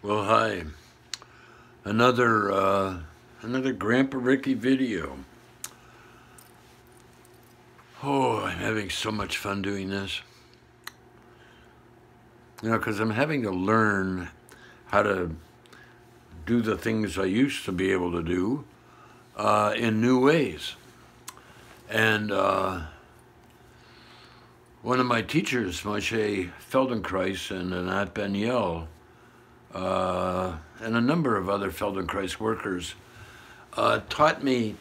Well, hi. Another Grandpa Ricky video. Oh, I'm having so much fun doing this. Because I'm having to learn how to do the things I used to be able to do in new ways. And one of my teachers, Moshe Feldenkrais and Anat Ben-Yael, and a number of other Feldenkrais workers, taught me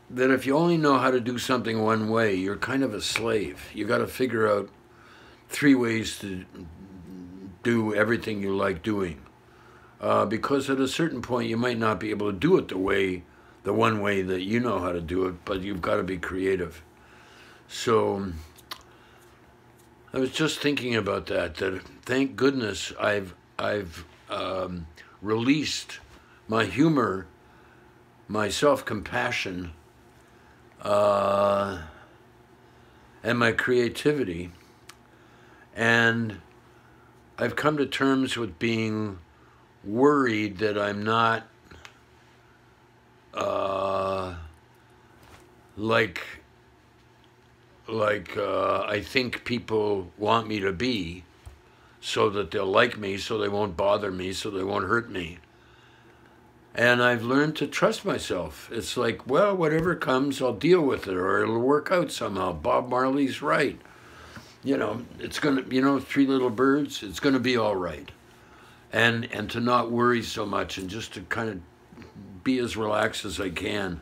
that if you only know how to do something one way, you're kind of a slave. You got to figure out 3 ways to do everything you like doing. Because at a certain point, you might not be able to do it the one way that you know how to do it, but you've got to be creative. So I was just thinking about that thank goodness I've released my humor, my self-compassion, and my creativity, and I've come to terms with being worried that I'm not like I think people want me to be, so that they'll like me, so they won't bother me, so they won't hurt me. And I've learned to trust myself. It's like, well, whatever comes, I'll deal with it, or it'll work out somehow. Bob Marley's right. It's going to, 3 little birds, it's going to be all right. And to not worry so much, and just to kind of be as relaxed as I can.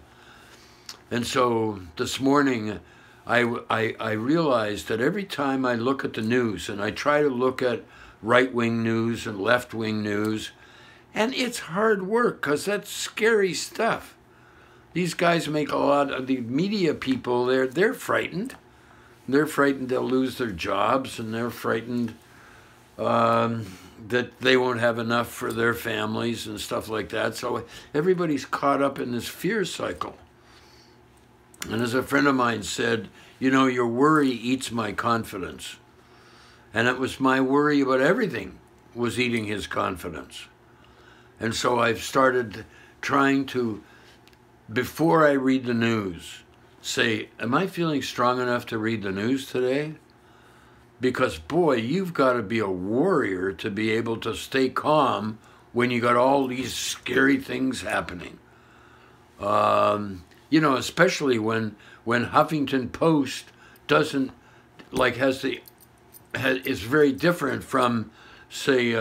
And so this morning, I realized that every time I look at the news, and I try to look at right-wing news and left-wing news, and it's hard work, because that's scary stuff. These guys make a lot of, the media people, they're frightened. They're frightened they'll lose their jobs, and they're frightened that they won't have enough for their families and stuff like that. So everybody's caught up in this fear cycle. And as a friend of mine said, your worry eats my confidence. And it was my worry about everything was eating his confidence. And so I've started trying to, before I read the news, say, am I feeling strong enough to read the news today? Because, boy, you've got to be a warrior to be able to stay calm when you got all these scary things happening. Especially when Huffington Post doesn't, is very different from, say,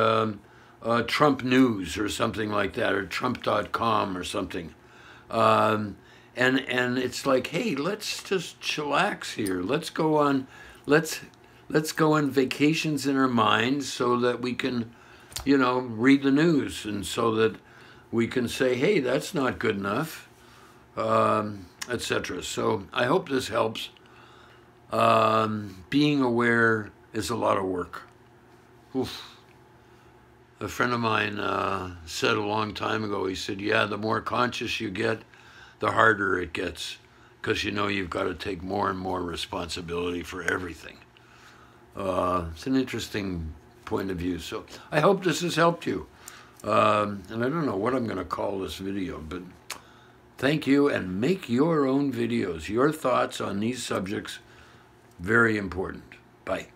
Trump News or something like that, or Trump.com or something. And it's like, hey, let's just chillax here. Let's go on vacations in our minds so that we can, read the news, and so that we can say, hey, that's not good enough, etc. So I hope this helps. Being aware is a lot of work. Oof. A friend of mine said a long time ago, he said, yeah, the more conscious you get, the harder it gets, because you've got to take more and more responsibility for everything. It's an interesting point of view. So I hope this has helped you. And I don't know what I'm going to call this video, but thank you, and make your own videos. Your thoughts on these subjects, very important. Bye.